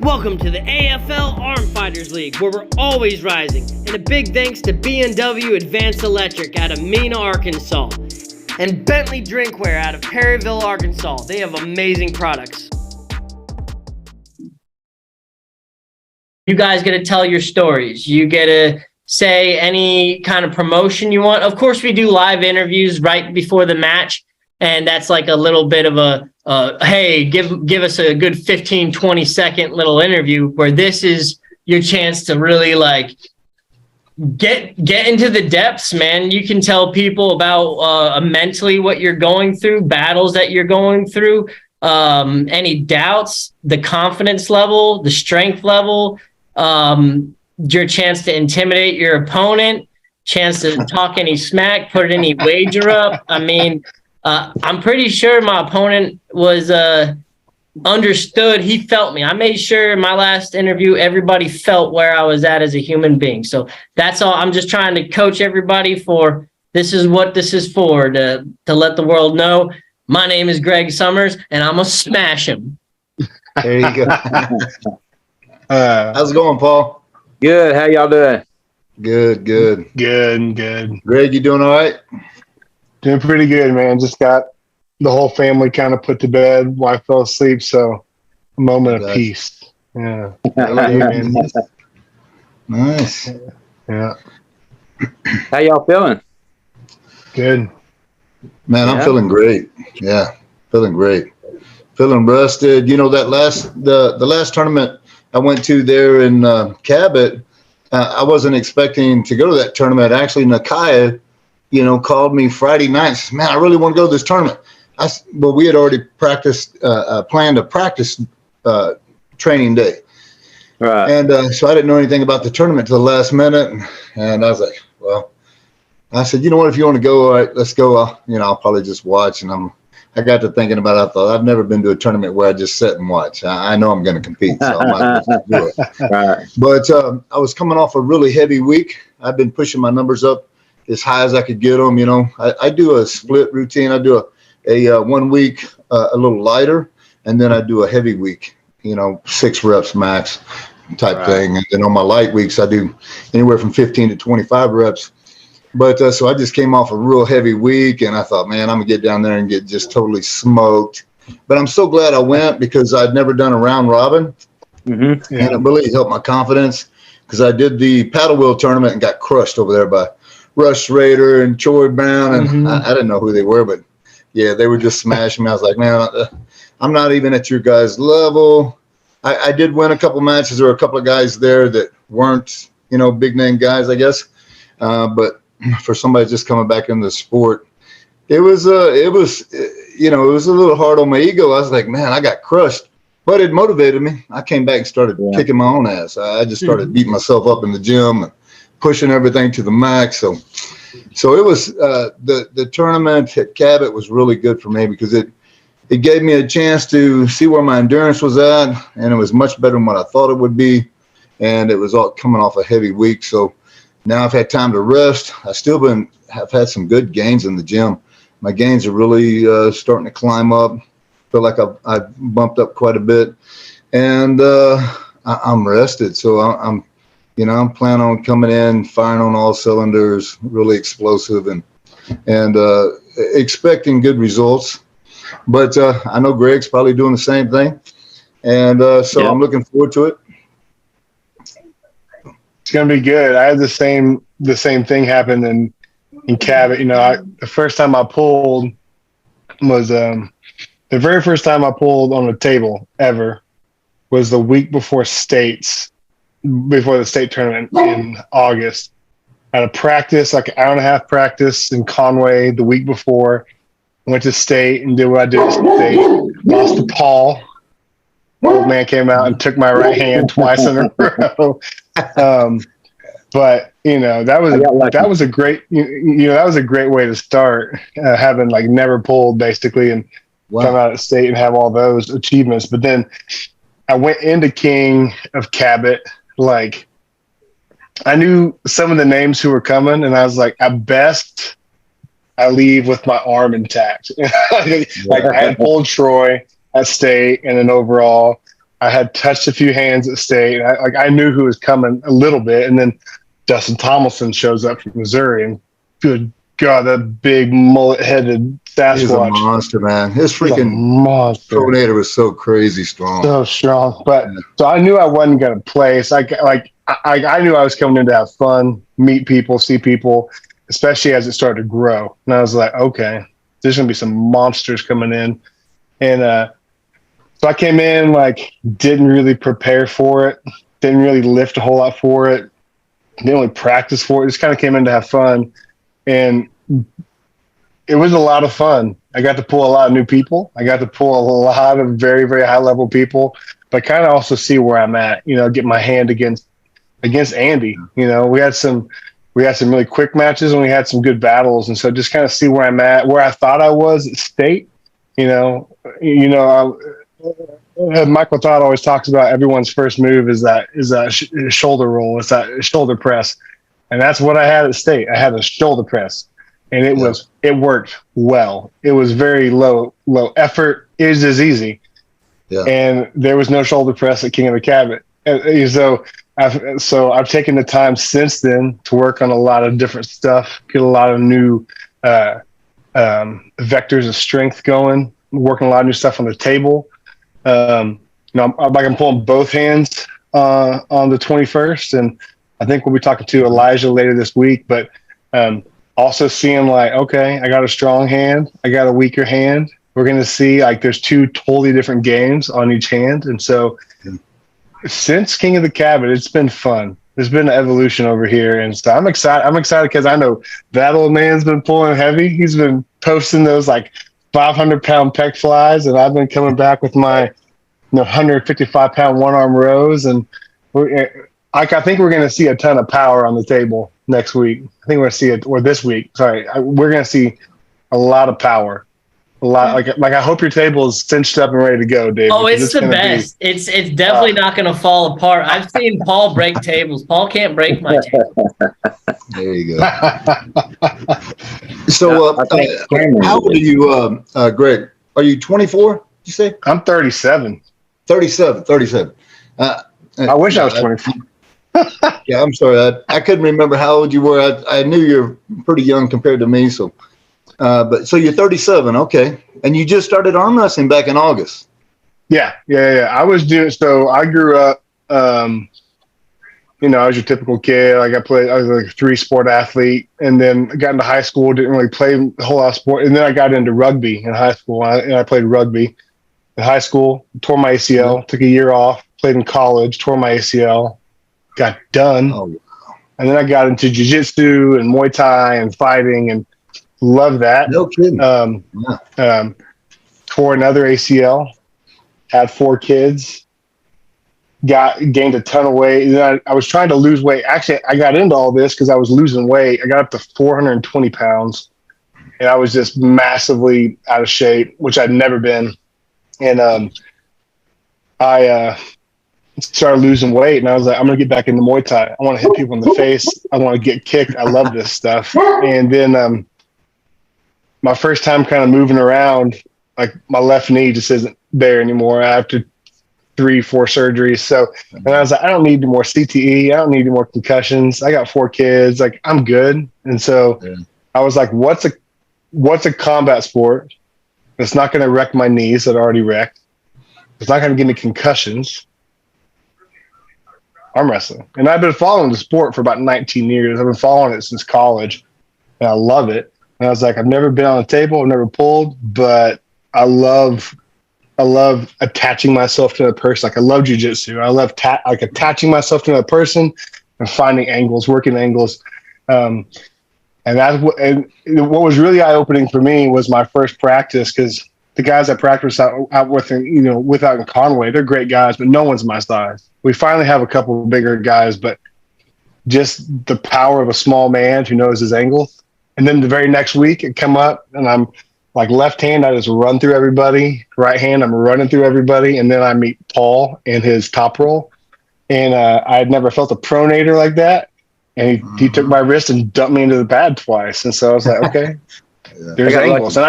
Welcome to the AFL Arm Fighters League, where we're always rising. And a big thanks to B&W Advanced Electric out of Mena, Arkansas. And Bentley Drinkware out of Perryville, Arkansas. They have amazing products. You guys get to tell your stories. You get to say any kind of promotion you want. Of course, we do live interviews right before the match. And that's like a little bit of a, hey, give us a good 15, 20-second little interview, where this is your chance to really like get into the depths, man. You can tell people about mentally what you're going through, battles that you're going through, any doubts, the confidence level, the strength level, your chance to intimidate your opponent, chance to talk any smack, put any wager up. I mean, I'm pretty sure my opponent was understood. He felt me. I made sure in my last interview, everybody felt where I was at as a human being. So that's all. I'm just trying to coach everybody for this is what this is for, to let the world know my name is Greg Summers and I'm going to smash him. There you go. How's it going, Paul? Good. How y'all doing? Good. Good. Greg, you doing all right? Doing pretty good, man. Just got the whole family kind of put to bed. Wife fell asleep, so a moment of peace. Yeah. Nice. Yeah. How y'all feeling? Good. Man, I'm feeling great. Yeah, feeling great. Feeling rested. You know, that the last tournament I went to there in Cabot, I wasn't expecting to go to that tournament. Actually, Nakaya, called me Friday night and says, man, I really want to go to this tournament. Well, we had already planned a practice training day. Right. And so I didn't know anything about the tournament till the last minute. And I was like, well, I said, you know what, if you want to go, all right, let's go. I'll probably just watch. And I got to thinking about it. I thought, I've never been to a tournament where I just sit and watch. I know I'm going to compete, so I might as well do it. Right. But I was coming off a really heavy week. I've been pushing my numbers up as high as I could get them. I do a split routine. I do a 1 week a little lighter, and then I do a heavy week, 6 reps max type thing. And then on my light weeks, I do anywhere from 15 to 25 reps. But so I just came off a real heavy week, and I thought, man, I'm gonna get down there and get just totally smoked. But I'm so glad I went, because I'd never done a round robin, and it really helped my confidence, because I did the paddle wheel tournament and got crushed over there by Rush Rader and Troy Brown, and I didn't know who they were, but yeah, they were just smashing me. I was like, man, I'm not even at your guys' level. I did win a couple matches. There were a couple of guys there that weren't, big name guys, I guess. But for somebody just coming back into the sport, it was a little hard on my ego. I was like, man, I got crushed, but it motivated me. I came back and started kicking my own ass. I just started beating myself up in the gym and pushing everything to the max. So it was the tournament at Cabot was really good for me, because it gave me a chance to see where my endurance was at, and it was much better than what I thought it would be. And it was all coming off a heavy week. So now I've had time to rest. Have had some good gains in the gym. My gains are really starting to climb up. Feel like I've bumped up quite a bit, and I'm rested. So I'm planning on coming in, firing on all cylinders, really explosive, and expecting good results. But I know Greg's probably doing the same thing, and so I'm looking forward to it. It's gonna be good. I had the same thing happen in Cabot. The first time I pulled was the very first time I pulled on a table ever was the week before the state tournament in August. I had a practice, like an hour and a half practice in Conway the week before. Went to state and did what I did at state. Lost to Paul. Old man came out and took my right hand twice in a row. But that was a great that was a great way to start, having like never pulled basically, and come out at state and have all those achievements. But then I went into King of Cabot, like I knew some of the names who were coming, and I was like, at best I leave with my arm intact. Like I had pulled Troy at state, and then overall I had touched a few hands at state. I knew who was coming a little bit, and then Dustin Tomlinson shows up from Missouri, and good God, that big mullet-headed Sasquatch. He's a monster, man. His freaking monster. coordinator was so crazy strong. So strong. But so I knew I wasn't going to play. So I knew I was coming in to have fun, meet people, see people, especially as it started to grow. And I was like, okay, there's going to be some monsters coming in. And so I came in, like, didn't really prepare for it, didn't really lift a whole lot for it, didn't really practice for it, just kind of came in to have fun. And it was a lot of fun. I got to pull a lot of new people. I got to pull a lot of very, very high-level people, but kind of also see where I'm at, get my hand against Andy. We had some really quick matches, and we had some good battles. And so just kind of see where I'm at, where I thought I was at state. Michael Todd always talks about everyone's first move is that shoulder roll. It's that shoulder press. And that's what I had at state. I had a shoulder press, and it worked well. It was very low effort. It was as easy. Yeah. And there was no shoulder press at King of the Cabinet. So I've taken the time since then to work on a lot of different stuff, get a lot of new vectors of strength going, working a lot of new stuff on the table. I'm pulling both hands on the 21st, and I think we'll be talking to Elijah later this week, but also seeing like, okay, I got a strong hand, I got a weaker hand. We're going to see like there's two totally different games on each hand. And so since King of the Cabinet, it's been fun. There's been an evolution over here. And so I'm excited. I'm excited because I know that old man's been pulling heavy. He's been posting those like 500-pound pec flies, and I've been coming back with my 155-pound one-arm rows. And I think we're going to see a ton of power on the table next week. I think we're going to see it, or this week. Sorry, we're going to see a lot of power. A lot. Like I hope your table is cinched up and ready to go, David. Oh, it's the best. It's definitely not going to fall apart. I've seen Paul break tables. Paul can't break my table. There you go. So, how old are you, Greg? Are you 24? You say? I'm 37. 37. I wish I was 24. Yeah, I'm sorry. I couldn't remember how old you were. I knew you're pretty young compared to me. So, but so you're 37, okay? And you just started arm wrestling back in August. Yeah. I grew up. I was your typical kid. Like I was like a 3-sport athlete, and then I got into high school. Didn't really play a whole lot of sport, and then I got into rugby in high school. And I played rugby in high school. Tore my ACL. Took a year off. Played in college. Tore my ACL. Got done. Oh, wow. And then I got into jiu-jitsu and Muay Thai and fighting, and loved that. No kidding. Tore another ACL. Had 4 kids. Gained a ton of weight. And I was trying to lose weight. Actually, I got into all this because I was losing weight. I got up to 420 pounds, and I was just massively out of shape, which I'd never been. And I started losing weight, and I was like, I'm going to get back into Muay Thai. I want to hit people in the face. I want to get kicked. I love this stuff. And then my first time kind of moving around, like my left knee just isn't there anymore after 3-4 surgeries. So, and I was like, I don't need any more CTE. I don't need any more concussions. I got 4 kids. Like, I'm good. And so I was like, what's a combat sport that's not going to wreck my knees that are already wrecked? It's not going to give me concussions. Arm wrestling. And I've been following the sport for about 19 years. I've been following it since college, and I love it. And I was like, I've never been on a table, I've never pulled, but I love attaching myself to a person. Like I love jiu-jitsu. I love attaching myself to a person and finding angles, working angles. And what was really eye-opening for me was my first practice, because the guys I practice out with, without in Conway, they're great guys, but no one's my size. We finally have a couple of bigger guys, but just the power of a small man who knows his angles. And then the very next week it come up, and I'm like left hand, I just run through everybody. Right hand, I'm running through everybody. And then I meet Paul in his top roll. And I had never felt a pronator like that. And he took my wrist and dumped me into the pad twice. And so I was like, okay. There's angles, and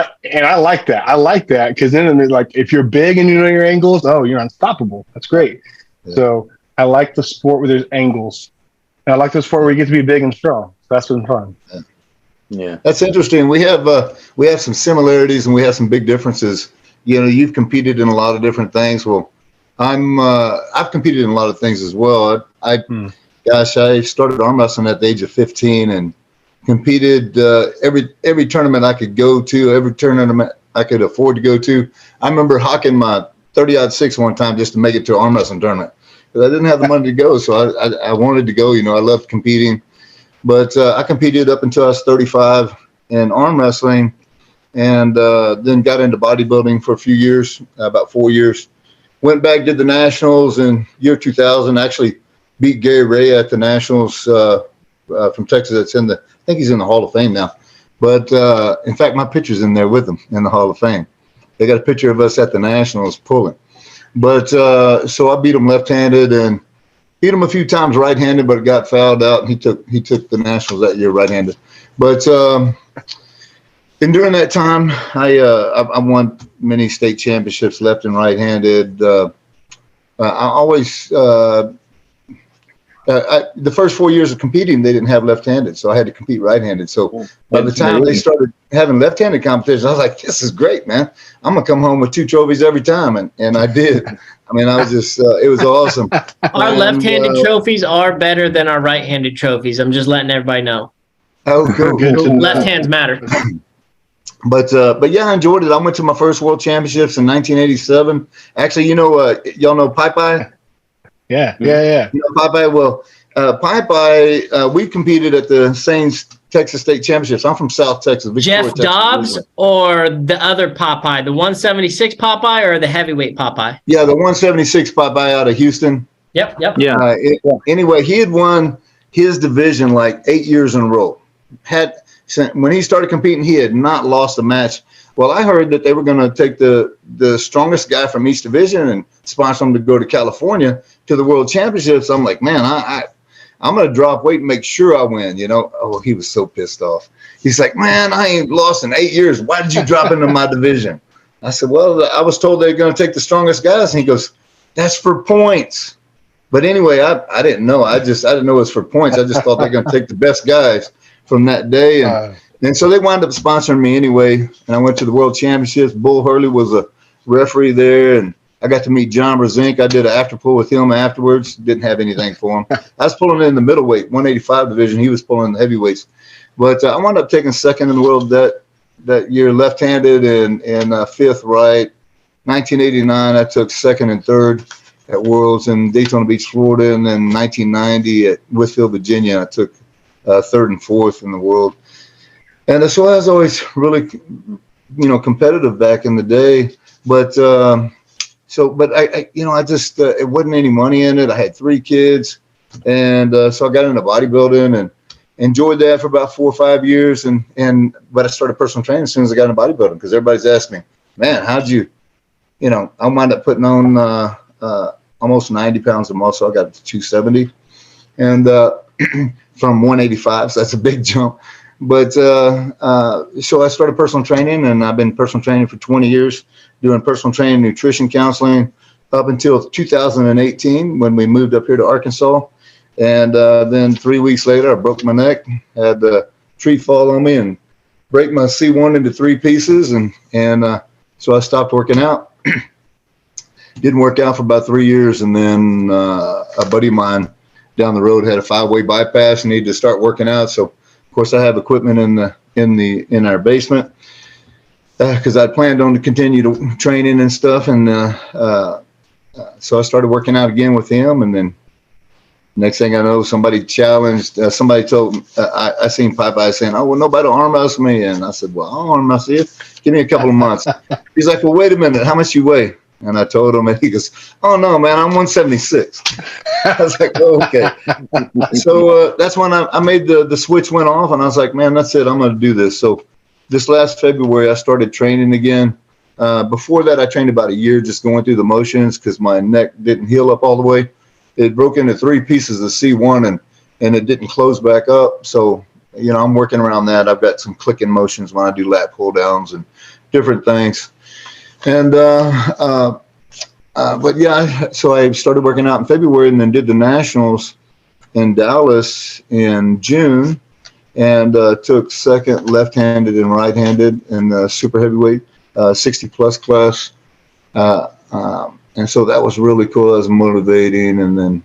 I like that. I like that because then, like, if you're big and you know your angles, oh, you're unstoppable. That's great. Yeah. So I like the sport where there's angles, and I like the sport where you get to be big and strong. So that's been fun. Yeah, that's interesting. We have some similarities and we have some big differences. You know, you've competed in a lot of different things. Well, I've competed in a lot of things as well. Gosh, I started arm wrestling at the age of 15 and competed every tournament I could go to, every tournament I could afford to go to. I remember hawking my 30-06 one time just to make it to an arm wrestling tournament because I didn't have the money to go, so I wanted to go. You know, I loved competing, but I competed up until I was 35 in arm wrestling, and then got into bodybuilding for a few years, about 4 years. Went back, did the nationals in year 2000. Actually beat Gary Ray at the nationals from Texas. That's I think he's in the Hall of Fame now. But in fact, my picture's in there with him in the Hall of Fame. They got a picture of us at the nationals pulling. But so I beat him left-handed and beat him a few times right-handed, but it got fouled out, and he took the nationals that year right-handed. But and during that time, I won many state championships left and right-handed. I always the first 4 years of competing, they didn't have left-handed, so I had to compete right-handed. So by the time they started having left-handed competitions, I was like, "This is great, man! I'm gonna come home with 2 trophies every time," and I did. I mean, I was just it was awesome. Our left-handed trophies are better than our right-handed trophies. I'm just letting everybody know. Oh, cool. Left hands matter. But yeah, I enjoyed it. I went to my first World Championships in 1987. Actually, y'all know Pai? Yeah. You know Pai? Well, Pai, we competed at the Saints Texas State Championships. I'm from South Texas. Jeff Texas, Dobbs originally. or the other Popeye, the 176 Popeye or the heavyweight Popeye? Yeah, the 176 Popeye out of Houston. Yep. Yeah. Anyway, he had won his division like 8 years in a row. When he started competing, he had not lost a match. Well, I heard that they were going to take the strongest guy from each division and sponsor him to go to California to the World Championships. I'm like, man, I'm going to drop weight and make sure I win, you know. Oh, he was so pissed off. He's like, man, I ain't lost in 8 years. Why did you drop into my division? I said, well, I was told they're going to take the strongest guys. And he goes, that's for points. But anyway, I didn't know. I didn't know it was for points. I just thought they're going to take the best guys from that day. And so they wound up sponsoring me anyway. And I went to the World Championships. Bull Hurley was a referee there. And I got to meet John Brzezinski. I did an after pull with him afterwards. Didn't have anything for him. I was pulling in the middleweight, 185 division. He was pulling the heavyweights. But I wound up taking second in the world that year, left-handed and fifth right. 1989, I took second and third at Worlds in Daytona Beach, Florida. And then 1990 at Whitfield, Virginia, I took third and fourth in the world. And so I was always really, competitive back in the day. But I just, it wasn't any money in it. I had 3 kids. And so I got into bodybuilding and enjoyed that for about 4 or 5 years. But I started personal training as soon as I got into bodybuilding because everybody's asked me, man, how'd you, I wound up putting on almost 90 pounds of muscle. I got to 270 and from 185. So that's a big jump. But so I started personal training, and I've been personal training for 20 years, doing personal training, nutrition counseling up until 2018 when we moved up here to Arkansas. And then 3 weeks later, I broke my neck, had a tree fall on me and break my C1 into 3 pieces. And so I stopped working out. Didn't work out for about 3 years. And then a buddy of mine down the road had a 5-way bypass and needed to start working out. So of course I have equipment in our basement because I planned on to continue training and stuff. And so I started working out again with him. And then next thing I know, somebody challenged, somebody told, I seen Popeye saying, oh, well, nobody will arm wrestle me. And I said, well, I'll arm wrestle you. Give me a couple of months. He's like, well, wait a minute. How much you weigh? And I told him, and he goes, oh, no, man, I'm 176. I was like, oh, okay. So that's when I made the switch went off, and I was like, man, that's it. I'm going to do this. So this last February, I started training again. Before that, I trained about a year just going through the motions because my neck didn't heal up all the way. It broke into 3 pieces of C1, and it didn't close back up. So I'm working around that. I've got some clicking motions when I do lat pull downs and different things. And, but yeah, so I started working out in February and then did the nationals in Dallas in June, and took second left-handed and right-handed in the super heavyweight 60 plus class. And so that was really cool. That was motivating. And then,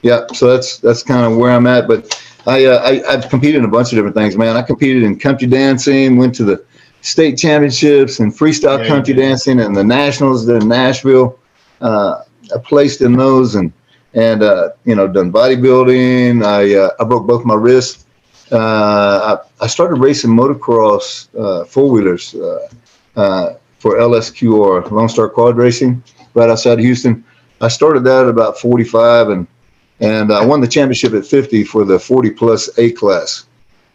yeah, so that's kind of where I'm at. But I've competed in a bunch of different things, man. I competed in country dancing, went to the state championships and freestyle country dancing and the nationals in Nashville. I placed in those and done bodybuilding. I broke both my wrists. I started racing motocross four-wheelers for LSQR, Lone Star Quad Racing, right outside of Houston. I started that at about 45 and I won the championship at 50 for the 40 plus A class.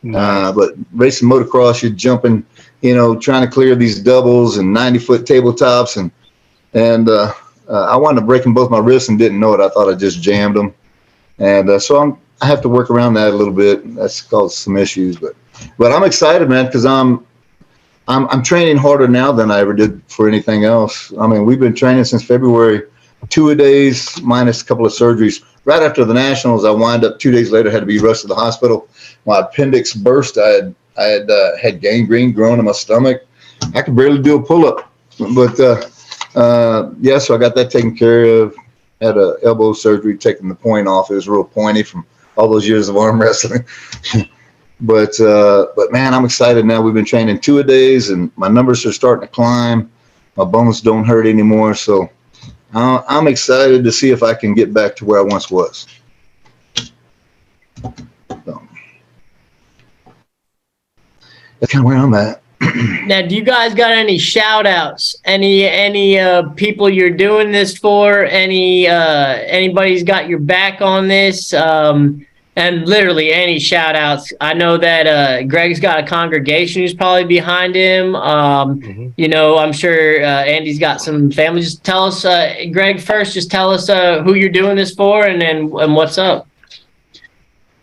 Nice. But racing motocross, you're jumping, trying to clear these doubles and 90-foot tabletops and I wound up breaking both my wrists and didn't know it. I thought I just jammed them. And so I have to work around that a little bit. That's caused some issues, but I'm excited, man, because I'm training harder now than I ever did for anything else. I mean, we've been training since February, 2-a-days minus a couple of surgeries. Right after the nationals, I wind up 2 days later, had to be rushed to the hospital. My appendix burst. I had gangrene growing in my stomach. I could barely do a pull-up, but so I got that taken care of. Had a elbow surgery, taking the point off. It was real pointy from all those years of arm wrestling. But man, I'm excited now. We've been training 2-a-days and my numbers are starting to climb. My bones don't hurt anymore. So I'm excited to see if I can get back to where I once was. So, that's kind of where I'm at. Now, do you guys got any shout outs? Any people you're doing this for? Anybody's got your back on this? And literally any shout outs. I know that Greg's got a congregation who's probably behind him. I'm sure Andy's got some family. Just tell us, Greg, first, just tell us who you're doing this for and what's up.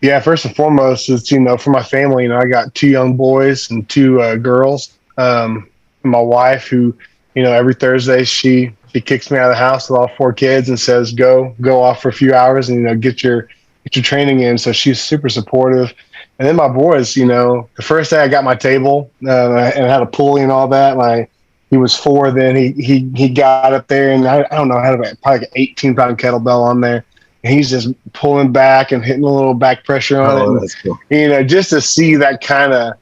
Yeah, first and foremost is, for my family, I got 2 young boys and 2 girls. My wife, who, every Thursday she kicks me out of the house with all 4 kids and says, go off for a few hours and, get your training in. So she's super supportive. And then my boys, the first day I got my table and I had a pulley and all that. He was 4 then. He got up there and I don't know, I had probably like an 18-pound kettlebell on there. And he's just pulling back and hitting a little back pressure on it. And, that's cool. Just to see that kind of,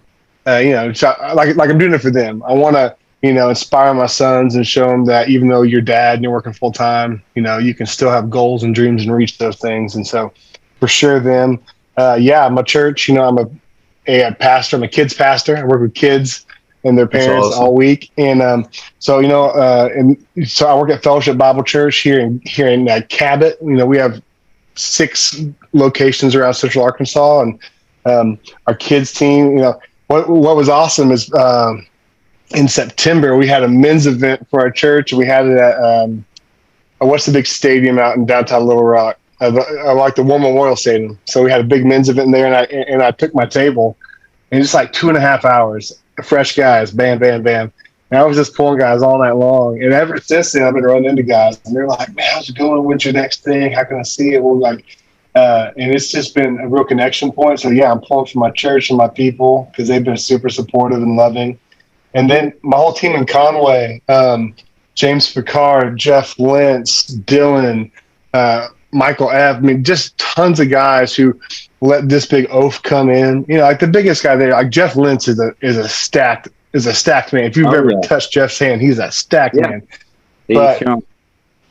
like I'm doing it for them. I want to, inspire my sons and show them that even though you're dad and you're working full time, you can still have goals and dreams and reach those things. And so for sure them, my church, I'm a pastor, I'm a kids pastor. I work with kids and their parents all week. And so I work at Fellowship Bible Church here in Cabot. We have 6 locations around Central Arkansas, and our kids team. What was awesome is in September we had a men's event for our church. We had it at what's the big stadium out in downtown Little Rock? I like the War Memorial Stadium. So we had a big men's event there, and I took my table, and it's like 2.5 hours. Fresh guys, bam, bam, bam. And I was just pulling guys all night long. And ever since then, I've been running into guys. And they're like, man, how's it going? When's your next thing? How can I see it? And it's just been a real connection point. So, yeah, I'm pulling from my church and my people because they've been super supportive and loving. And then my whole team in Conway, James Picard, Jeff Lentz, Dylan, Michael F. I mean, just tons of guys who let this big oaf come in. Like the biggest guy there, like Jeff Lentz is a stacked man. If you've ever touched Jeff's hand, he's a stacked man. But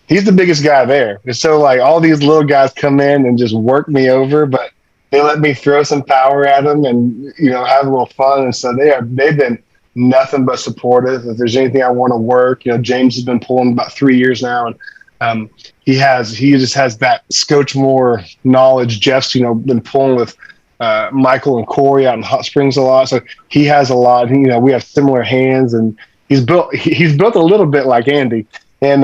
he's the biggest guy there. And so like all these little guys come in and just work me over, but they let me throw some power at them and have a little fun. And so they've been nothing but supportive. If there's anything I want to work, James has been pulling about 3 years now, and he just has that Scotchmore knowledge. Jeff's been pulling with Michael and Corey out in Hot Springs a lot, so he has a lot. We have similar hands, and he's built a little bit like Andy. And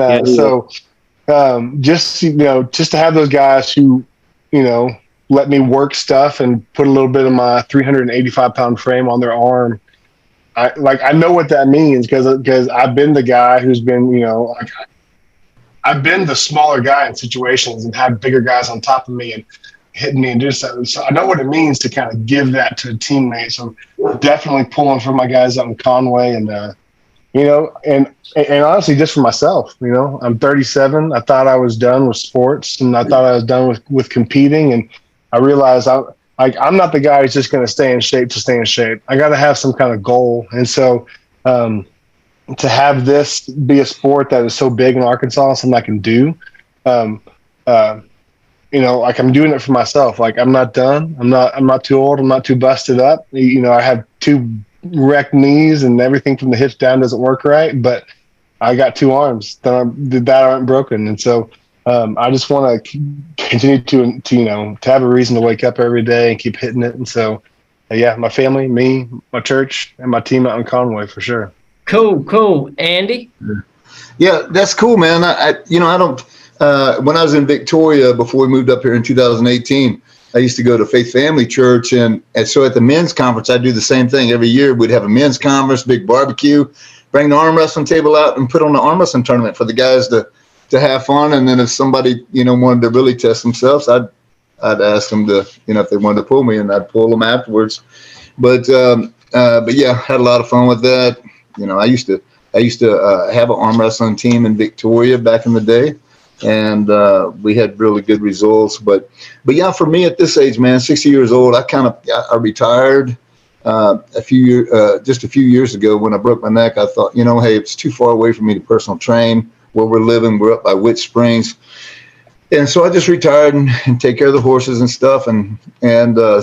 just to have those guys who let me work stuff and put a little bit of my 385-pound frame on their arm. I know what that means because I've been the guy who's been, I've been the smaller guy in situations and had bigger guys on top of me and hitting me and just so I know what it means to kind of give that to a teammate. So I'm definitely pulling for my guys out in Conway and and honestly, just for myself, I'm 37. I thought I was done with sports and I thought I was done with competing, and I realized I'm not the guy who's just going to stay in shape to stay in shape. I got to have some kind of goal. And so to have this be a sport that is so big in Arkansas, something I can do, I'm doing it for myself. Like, I'm not done. I'm not too old. I'm not too busted up. I have 2 wrecked knees and everything from the hips down doesn't work right, but I got 2 arms that aren't broken. And so I just want to continue to have a reason to wake up every day and keep hitting it. And so, my family, me, my church, and my team out in Conway for sure. Cool. Andy? Yeah, that's cool, man. I don't, when I was in Victoria before we moved up here in 2018, I used to go to Faith Family Church. And so at the men's conference, I do the same thing every year. We'd have a men's conference, big barbecue, bring the arm wrestling table out and put on the arm wrestling tournament for the guys to have fun. And then if somebody, wanted to really test themselves, I'd ask them to, if they wanted to pull me, and I'd pull them afterwards. But yeah, had a lot of fun with that. I used to have an arm wrestling team in Victoria back in the day, and we had really good results. But yeah, for me at this age, man, 60 years old, I retired just a few years ago when I broke my neck. I thought, hey, it's too far away for me to personal train where we're living. We're up by Witch Springs. And so I just retired and take care of the horses and stuff. And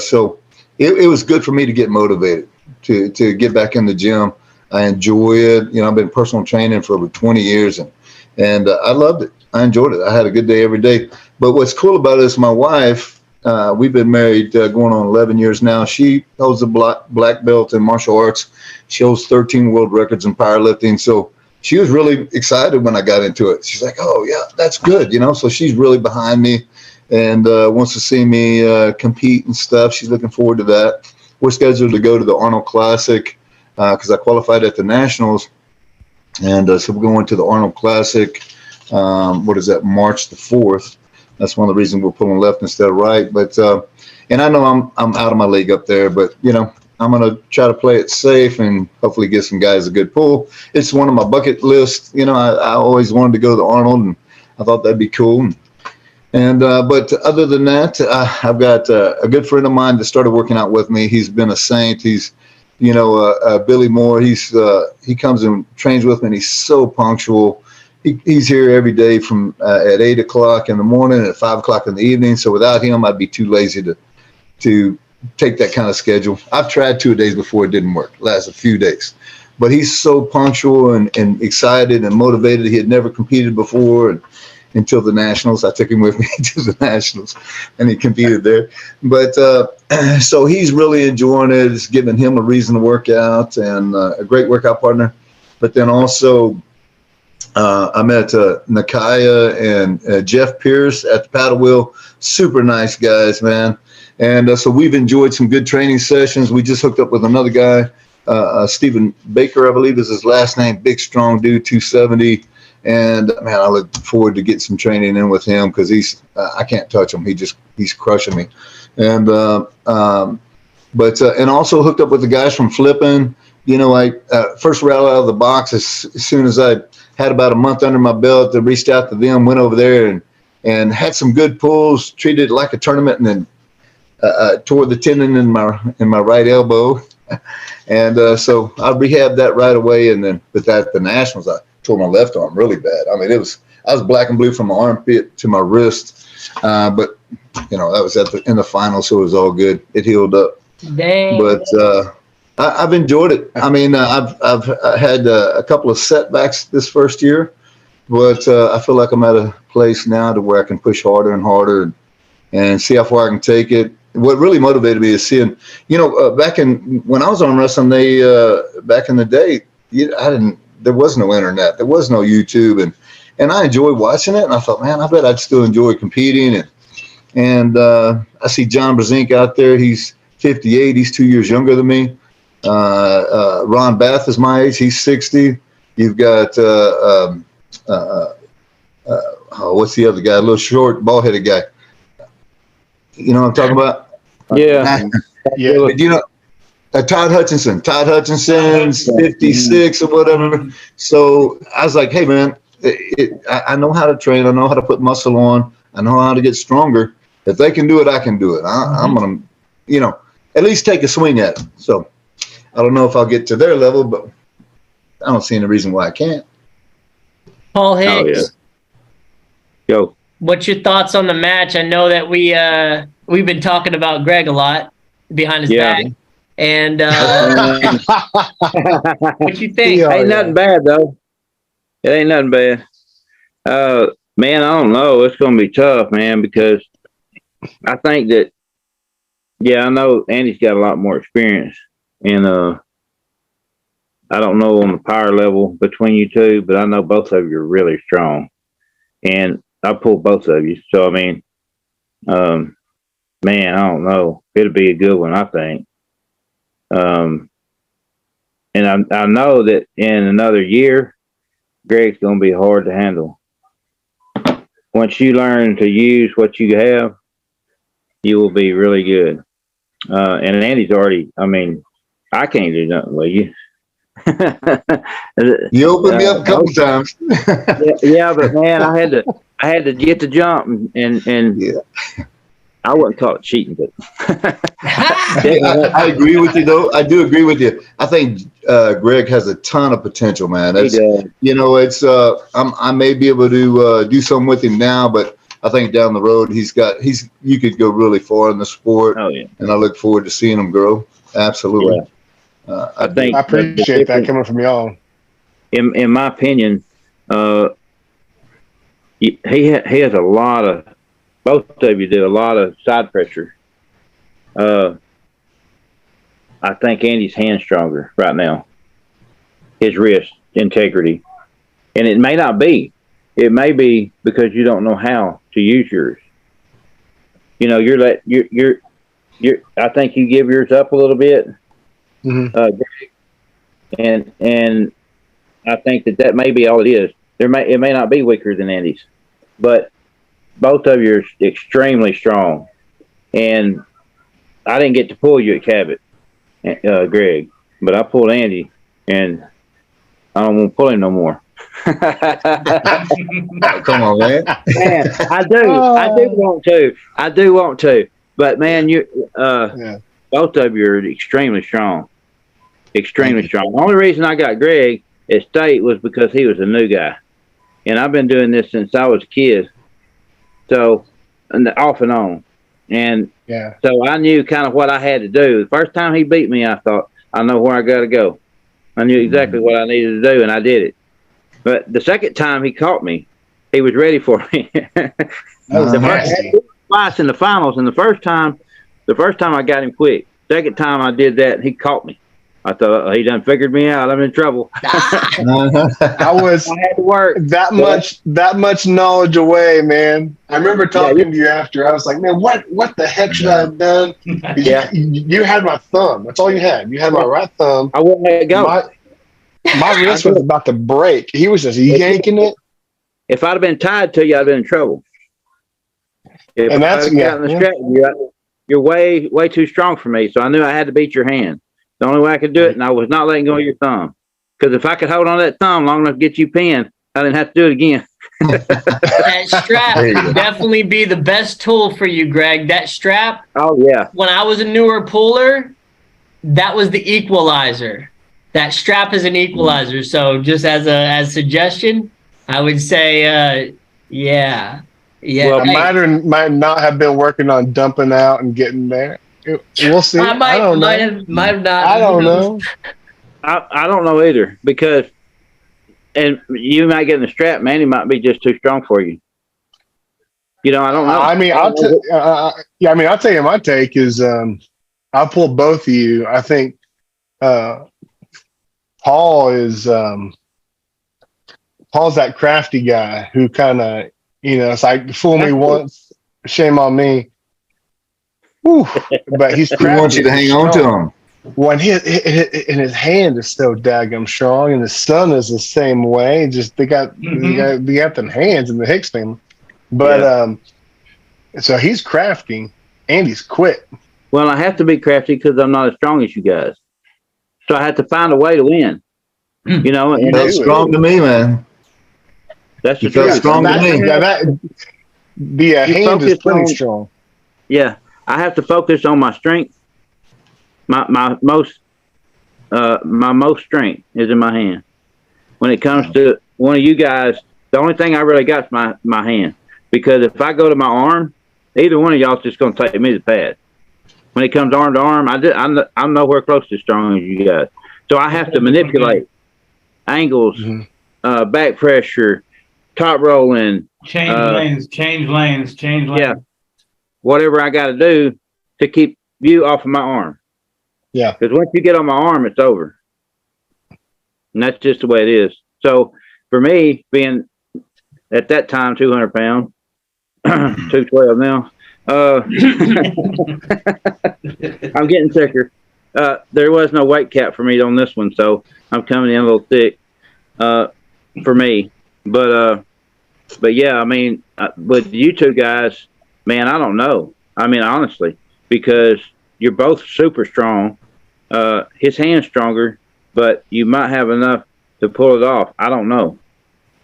so it was good for me to get motivated to get back in the gym. I enjoy it. I've been personal training for over 20 years and I loved it. I enjoyed it. I had a good day every day. But what's cool about it is my wife, we've been married going on 11 years now. She holds a black belt in martial arts. She holds 13 world records in powerlifting. So she was really excited when I got into it. She's like, oh, yeah, that's good. So she's really behind me and wants to see me compete and stuff. She's looking forward to that. We're scheduled to go to the Arnold Classic because I qualified at the Nationals. And so we're going to the Arnold Classic. What is that? March the 4th. That's one of the reasons we're pulling left instead of right. But and I know I'm out of my league up there, but I'm gonna try to play it safe and hopefully get some guys a good pull. It's one of my bucket lists. I always wanted to go to the Arnold, and I thought that'd be cool. And but other than that, I've got a good friend of mine that started working out with me. He's been a saint. He's Billy Moore. He comes and trains with me, and he's so punctual. He's here every day from at 8 o'clock in the morning and at 5 o'clock in the evening. So without him, I'd be too lazy to take that kind of schedule. I've tried 2 days before, it didn't work. Last a few days. But he's so punctual and excited and motivated. He had never competed before until the Nationals. I took him with me to the Nationals, and he competed there. But so he's really enjoying it. It's giving him a reason to work out and a great workout partner. But then also I met Nakaya and Jeff Pierce at the paddle wheel. Super nice guys, man. And so we've enjoyed some good training sessions. We just hooked up with another guy, Stephen Baker, I believe is his last name. Big, strong dude, 270. And man, I look forward to getting some training in with him because I can't touch him. He's crushing me. And and also hooked up with the guys from Flippin'. I first rattle out of the box as soon as I had about a month under my belt. I reached out to them, went over there and had some good pulls, treated it like a tournament, and then tore the tendon in my right elbow. And so I rehabbed that right away. And then with that, the Nationals, I tore my left arm really bad. I mean, I was black and blue from my armpit to my wrist. But that was in the final, so it was all good. It healed up. Dang. But I've enjoyed it. I mean, I've had a couple of setbacks this first year, but I feel like I'm at a place now to where I can push harder and harder and see how far I can take it. What really motivated me is seeing, back when I was arm wrestling, back in the day, there was no internet, there was no YouTube, and I enjoyed watching it, and I thought, man, I bet I'd still enjoy competing, And I see John Brzezinski out there. He's 58. He's 2 years younger than me. Ron Bath is my age. He's 60. You've got what's the other guy? A little short, bald-headed guy. You know what I'm talking about? Yeah. Yeah. But you know, Todd Hutchinson. Todd Hutchinson's 56 or whatever. So I was like, hey, man, I know how to train. I know how to put muscle on. I know how to get stronger. If they can do it, I can do it. I'm going to, you know, at least take a swing at it. So I don't know if I'll get to their level, but I don't see any reason why I can't. Paul Higgs. Yo. What's your thoughts on the match? I know that we've been talking about Greg a lot behind his back. And what you think? Ain't nothing bad though. It ain't nothing bad. Man, I don't know. It's gonna be tough, man, because I think that I know Andy's got a lot more experience, and I don't know on the power level between you two, but I know both of you are really strong, and I pulled both of you. So I mean, man, I don't know. It'll be a good one, I think. And I know that in another year, Greg's gonna be hard to handle. Once you learn to use what you have, you will be really good. And Andy's already, I mean, I can't do nothing with you. You opened me up a couple times. Yeah, but man, I had to get the jump and Yeah. I wouldn't call it cheating, but I agree with you, though. I do agree with you. I think Greg has a ton of potential, man. That's, you know, it's I may be able to do something with him now, but I think down the road you could go really far in the sport. Oh yeah, and I look forward to seeing him grow. Absolutely. Yeah. I appreciate that coming from y'all. In my opinion, he has a lot of. Both of you do a lot of side pressure. I think Andy's hand's stronger right now. His wrist integrity, and it may not be. It may be because you don't know how to use yours. You know, you're. I think you give yours up a little bit, and I think that may be all it is. It may not be weaker than Andy's, but both of you are extremely strong, and I didn't get to pull you at Cabot, Greg, but I pulled Andy, and I don't want to pull him no more. Come on, man. Man, I do want to, but man, both of you are extremely strong. The only reason I got Greg at state was because he was a new guy, and I've been doing this since I was a kid. So, and off and on. And so I knew kind of what I had to do. The first time he beat me, I thought, I know where I got to go. I knew exactly what I needed to do, and I did it. But the second time he caught me, he was ready for me. Twice in the finals, and the first time I got him quick. Second time I did that, he caught me. I thought, he done figured me out. I'm in trouble. I had to work that much knowledge away, man. I remember talking to you after. I was like, man, what the heck should I have done? You had my thumb. That's all you had. You had my right thumb. I wouldn't let it go. My wrist was about to break. He was just yanking it. If I'd have been tied to you, I'd have been in trouble. If and that's you're way too strong for me. So I knew I had to beat your hand. The only way I could do it, and I was not letting go of your thumb. Because if I could hold on to that thumb long enough to get you pinned, I didn't have to do it again. That strap would definitely be the best tool for you, Greg. That strap. Oh, yeah. When I was a newer puller, that was the equalizer. That strap is an equalizer. So just as a suggestion, I would say, yeah. Well, I might not have been working on dumping out and getting there. We'll see. I don't know. Might have not. I don't know. I don't know either, because, and you might get in the strap, man, he might be just too strong for you. You know, I don't know. I mean, I'll tell you my take is I'll pull both of you. I think Paul's that crafty guy who kind of, it's like fool me once shame on me. Whew. But he's He crafty. wants you to hang on to him. When his hand is so daggum strong, and his son is the same way. Just they got them hands in the Hicks family. But so he's crafty and he's quick. Well, I have to be crafty because I'm not as strong as you guys. So I have to find a way to win. You know, and That's strong to me, man. that's the You felt truth. strong to me. The hand is pretty strong. Yeah, I have to focus on my strength. My most strength is in my hand. When it comes to one of you guys, the only thing I really got is my hand. Because if I go to my arm, either one of y'all is just going to take me to the pad. When it comes arm to arm, I'm nowhere close to as strong as you guys. So I have to manipulate angles, back pressure, top rolling, change lanes. Yeah, whatever I got to do to keep you off of my arm. Yeah, because once you get on my arm, it's over, and that's just the way it is. So for me, being at that time 200 pounds, 212 now. I'm getting thicker. There was no weight cap for me on this one, so I'm coming in a little thick for me. But yeah, I mean, with you two guys, man, I don't know. I mean, honestly, because you're both super strong. His hand's stronger, but you might have enough to pull it off. I don't know.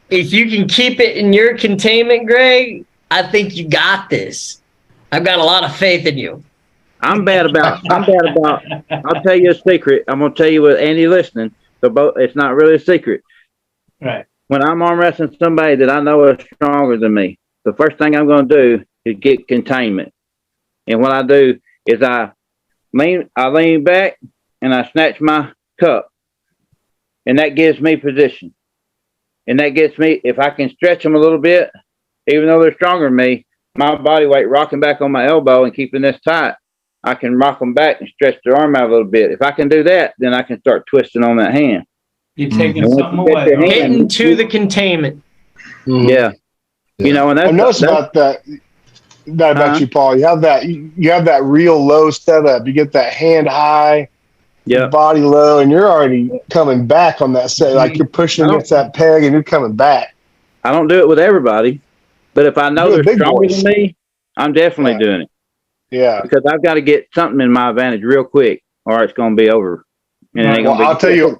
If you can keep it in your containment, Greg, I think you got this. I've got a lot of faith in you. I'm bad about, I'll tell you a secret. I'm going to tell you with Andy listening. So it's not really a secret. Right. When I'm arm wrestling somebody that I know is stronger than me, the first thing I'm going to do is get containment. And what I do is I lean back and I snatch my cup. And that gives me position. And that gets me, if I can stretch them a little bit, even though they're stronger than me, my body weight rocking back on my elbow and keeping this tight, I can rock them back and stretch their arm out a little bit. If I can do that, then I can start twisting on that hand. You're taking something away. Getting to the containment. Yeah. You know, and I noticed about that about you, Paul. You have that real low setup. You get that hand high, body low, and you're already coming back on that set. Like you're pushing against that peg and you're coming back. I don't do it with everybody, but if I know they're stronger than me, I'm definitely doing it. Yeah. Because I've got to get something in my advantage real quick or it's going to be over. And it ain't gonna be I'll tell you,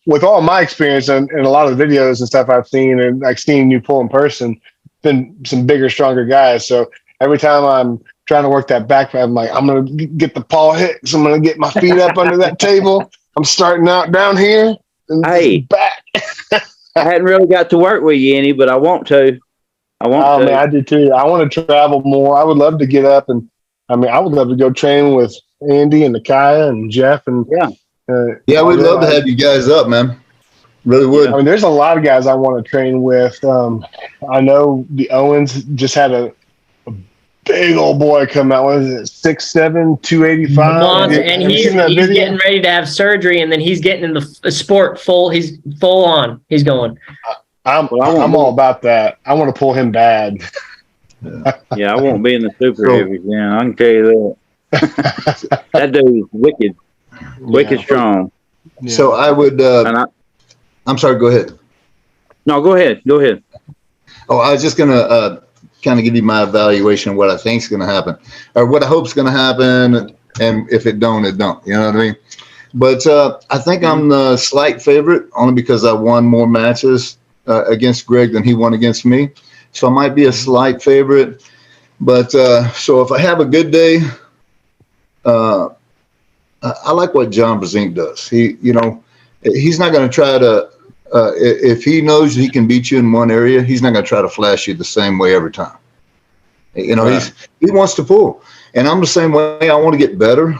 with all my experience and a lot of the videos and stuff I've seen and like seeing you pull in person, been some bigger, stronger guys. So every time I'm trying to work that back, I'm like, I'm going to get the Paul Hicks. I'm going to get my feet up under that table. I'm starting out down here and back. I hadn't really got to work with you any, but I want to. Man, I do too. I want to travel more. I would love to get up and, I would love to go train with Andy and Nakaya and Jeff and we'd love to have you guys up, man. Really would. There's a lot of guys I want to train with. I know the Owens just had a big old boy come out. What is it? 6'7", 285. And he's getting ready to have surgery, and then he's getting in the sport full. He's full on. He's going. I'm all about that. I want to pull him bad. Yeah, I won't be in the super heavies. Yeah, I can tell you that. That dude's wicked strong. Yeah. So I would. I'm sorry. Go ahead. No, go ahead. Oh, I was just gonna kind of give you my evaluation of what I think is going to happen, or what I hope is going to happen, and if it don't, it don't. You know what I mean? But I think I'm the slight favorite only because I won more matches against Greg than he won against me. So I might be a slight favorite. But so if I have a good day, I like what John Brezink does. He's not going to try to, if he knows he can beat you in one area, he's not going to try to flash you the same way every time. He wants to pull. And I'm the same way. I want to get better.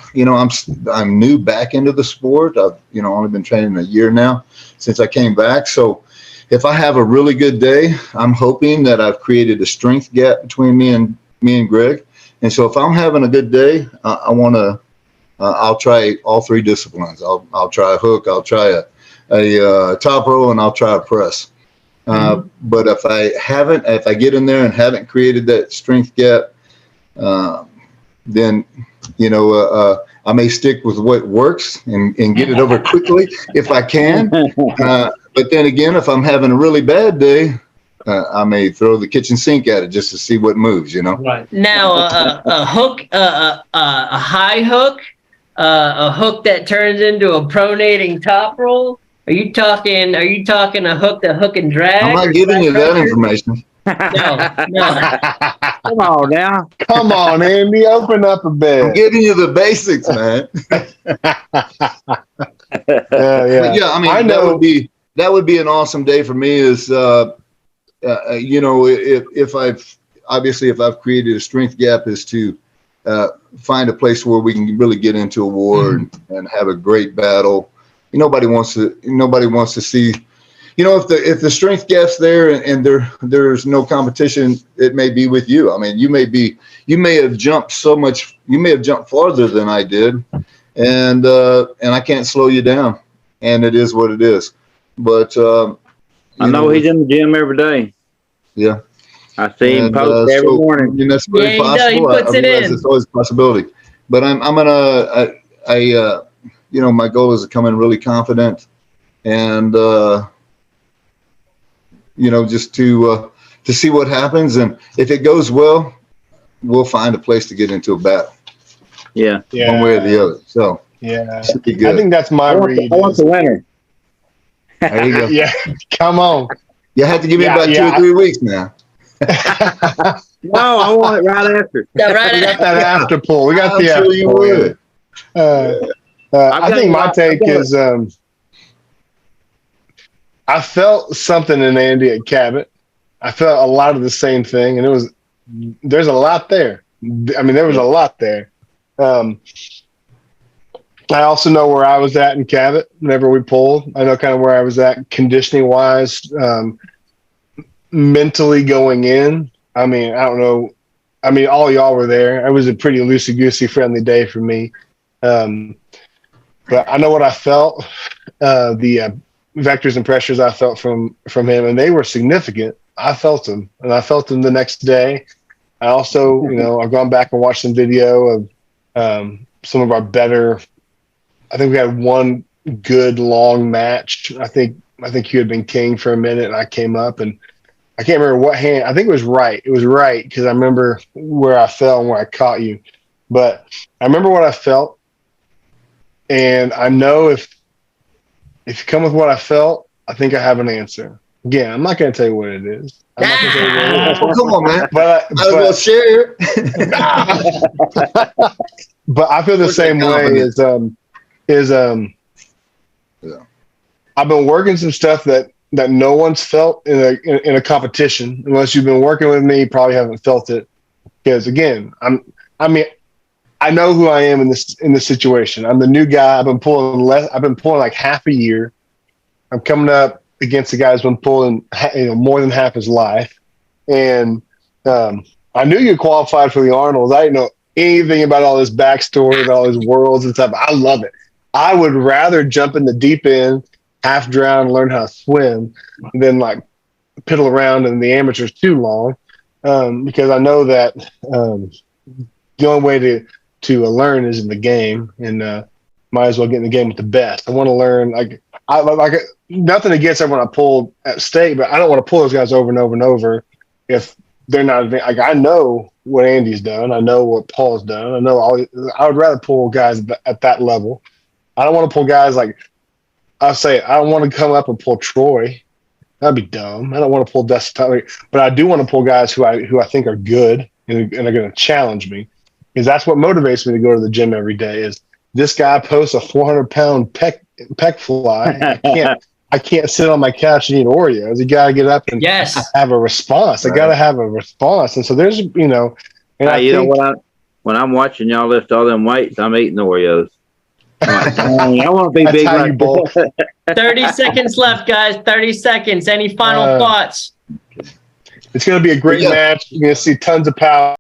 I'm new back into the sport. I've, only been training a year now since I came back. So if I have a really good day, I'm hoping that I've created a strength gap between me and Greg. And so if I'm having a good day, I'll try all three disciplines. I'll try a hook, I'll try a top row, and I'll try a press. But if I get in there and haven't created that strength gap, then, I may stick with what works and get it over quickly if I can. But then again, if I'm having a really bad day, I may throw the kitchen sink at it just to see what moves, Right. Now, a hook, a high hook, a hook that turns into a pronating top roll. Are you talking a hook that hook and drag? I'm not giving you that information. No. Come on now. Come on, Andy, open up a I'm bit. giving you the basics, man. Yeah. Yeah, I mean, that would be an awesome day for me. Is if I've created a strength gap, is to find a place where we can really get into a war and have a great battle. Nobody wants to see. If the strength gap's there and there's no competition, it may be with you. I mean, you may have jumped farther than I did, and I can't slow you down, and it is what it is. But I know he's in the gym every day. Yeah, I see him post every morning. I mean, that's very possible. He puts it in. It's always a possibility. But I'm gonna my goal is to come in really confident and just to see what happens, and if it goes well, we'll find a place to get into a battle. Yeah. One way or the other. So yeah, should be good. I think that's my read. I want the winner. There you go. Yeah, come on. You have to give me about 2 or 3 weeks now. No, I want it right after. Yeah, right. We got that after pull. We got I'm the sure after you pull. would. I think my take is I felt something in Andy at Cabot. I felt a lot of the same thing, and there's a lot there. I mean, there was a lot there. I also know where I was at in Cabot whenever we pulled. I know kind of where I was at conditioning wise, mentally going in. I mean, I don't know. I mean, all y'all were there. It was a pretty loosey-goosey friendly day for me. But I know what I felt, the vectors and pressures I felt from him, and they were significant. I felt them, and I felt them the next day. I also, I've gone back and watched some video of some of our better. I think we had one good long match. I think you had been king for a minute, and I came up, and I can't remember what hand. I think it was right. It was right because I remember where I fell and where I caught you. But I remember what I felt, and I know if you come with what I felt, I think I have an answer. Again, I'm not going to tell you what it is. I'm not going to tell you what it is. Well, come on, man. But I'll share. But I feel the same way I've been working some stuff that no one's felt in a competition. Unless you've been working with me, you probably haven't felt it. Because again, I know who I am in this situation. I'm the new guy. I've been pulling like half a year. I'm coming up against a guy who's been pulling more than half his life. And I knew you qualified for the Arnolds. I didn't know anything about all this backstory, about all these worlds and stuff. I love it. I would rather jump in the deep end, half drown, and learn how to swim than like piddle around in the amateurs too long. Because I know that the only way to learn is in the game, and might as well get in the game with the best. I want to learn. Like nothing against everyone I pulled at state, but I don't want to pull those guys over and over and over if they're not. Like I know what Andy's done. I know what Paul's done. I would rather pull guys at that level. I don't want to pull guys like I don't want to come up and pull Troy. That'd be dumb. I don't want to pull Dustin, but I do want to pull guys who I think are good and are going to challenge me, because that's what motivates me to go to the gym every day. Is this guy posts a 400-pound pec fly? I can't sit on my couch and eat Oreos. You got to get up and have a response. Right. I got to have a response. And so there's, and know what? When I'm watching y'all lift all them weights, I'm eating Oreos. I want to be big like bowl. 30 seconds left, guys. 30 seconds. Any final thoughts? It's going to be a great match. You're going to see tons of power.